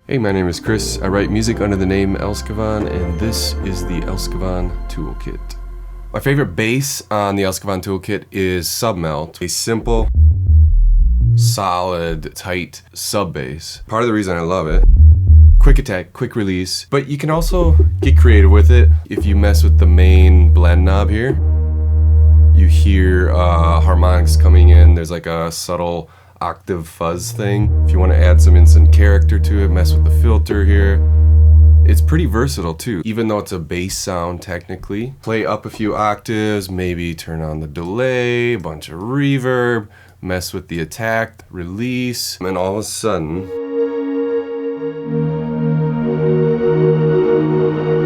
Hey, my name is Chris. I write music under the name Elskavon, and this is the Elskavon Toolkit. My favorite bass on the Elskavon Toolkit is Submelt, a simple, solid, tight sub bass. Part of the reason I love it, quick attack, quick release, but you can also get creative with it. If you mess with the main blend knob here, you hear harmonics coming in. There's like a subtle octave fuzz thing. If you want to add some instant character to it, mess with the filter here. It's pretty versatile too, even though it's a bass sound technically. Play up a few octaves, maybe turn on the delay, a bunch of reverb, mess with the attack, release, and then all of a sudden,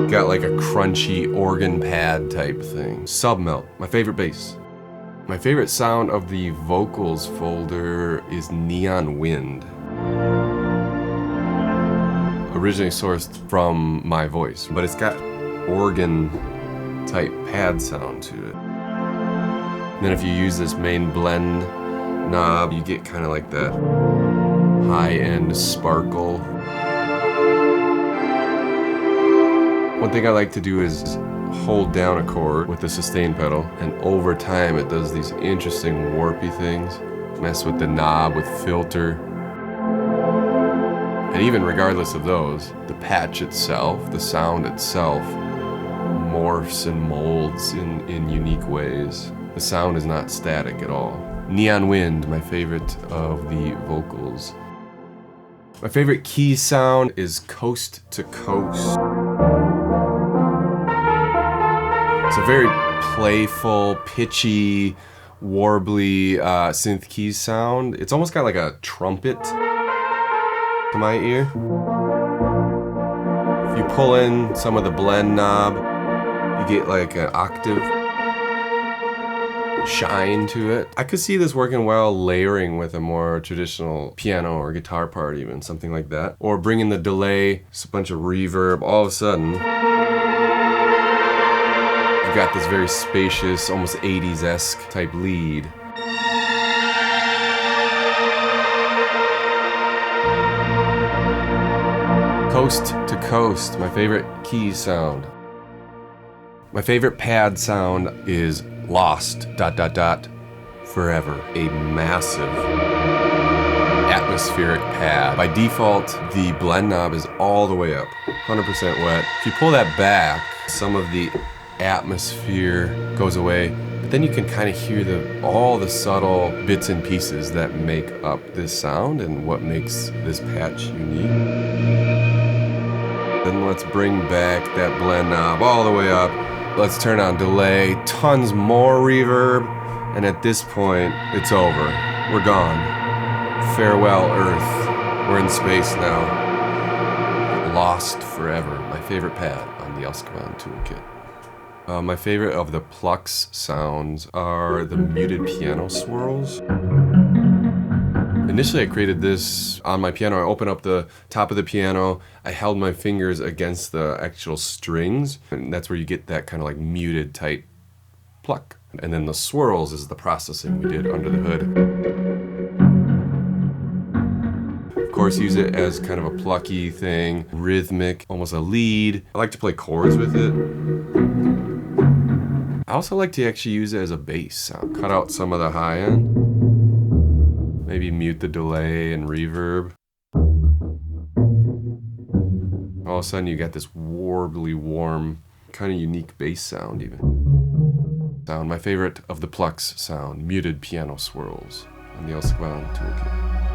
got like a crunchy organ pad type thing. Submelt, my favorite bass. My favorite sound of the vocals folder is Neon Wind. Originally sourced from my voice, but it's got organ type pad sound to it. And then if you use this main blend knob, you get kind of like that high-end sparkle. One thing I like to do is hold down a chord with the sustain pedal, and over time it does these interesting warpy things. Mess with the knob with filter. And even regardless of those, the patch itself, the sound itself, morphs and molds in unique ways. The sound is not static at all. Neon Wind, my favorite of the vocals. My favorite key sound is Coast to Coast. It's a very playful, pitchy, warbly synth keys sound. It's almost got like a trumpet to my ear. If you pull in some of the blend knob, you get like an octave shine to it. I could see this working well layering with a more traditional piano or guitar part even, something like that. Or bring in the delay, just a bunch of reverb, all of a sudden, you've got this very spacious, almost 80s-esque type lead. Coast to Coast, my favorite key sound. My favorite pad sound is Lost, ... Forever. A massive atmospheric pad. By default, the blend knob is all the way up, 100% wet. If you pull that back, some of the atmosphere goes away, but then you can kind of hear all the subtle bits and pieces that make up this sound and what makes this patch unique. Then let's bring back that blend knob all the way up. Let's turn on delay, tons more reverb, and at this point, it's over. We're gone. Farewell, Earth. We're in space now. Lost forever. My favorite pad on the Elskavon Toolkit. My favorite of the plucks sounds are the muted piano swirls. Initially I created this on my piano. I opened up the top of the piano, I held my fingers against the actual strings, and that's where you get that kind of like muted tight pluck. And then the swirls is the processing we did under the hood. Of course, use it as kind of a plucky thing, rhythmic, almost a lead. I like to play chords with it. I also like to actually use it as a bass sound. Cut out some of the high end. Maybe mute the delay and reverb. All of a sudden you got this warbly, warm, kind of unique bass sound even. My favorite of the plucks sound, muted piano swirls on the Elskavon Toolkit.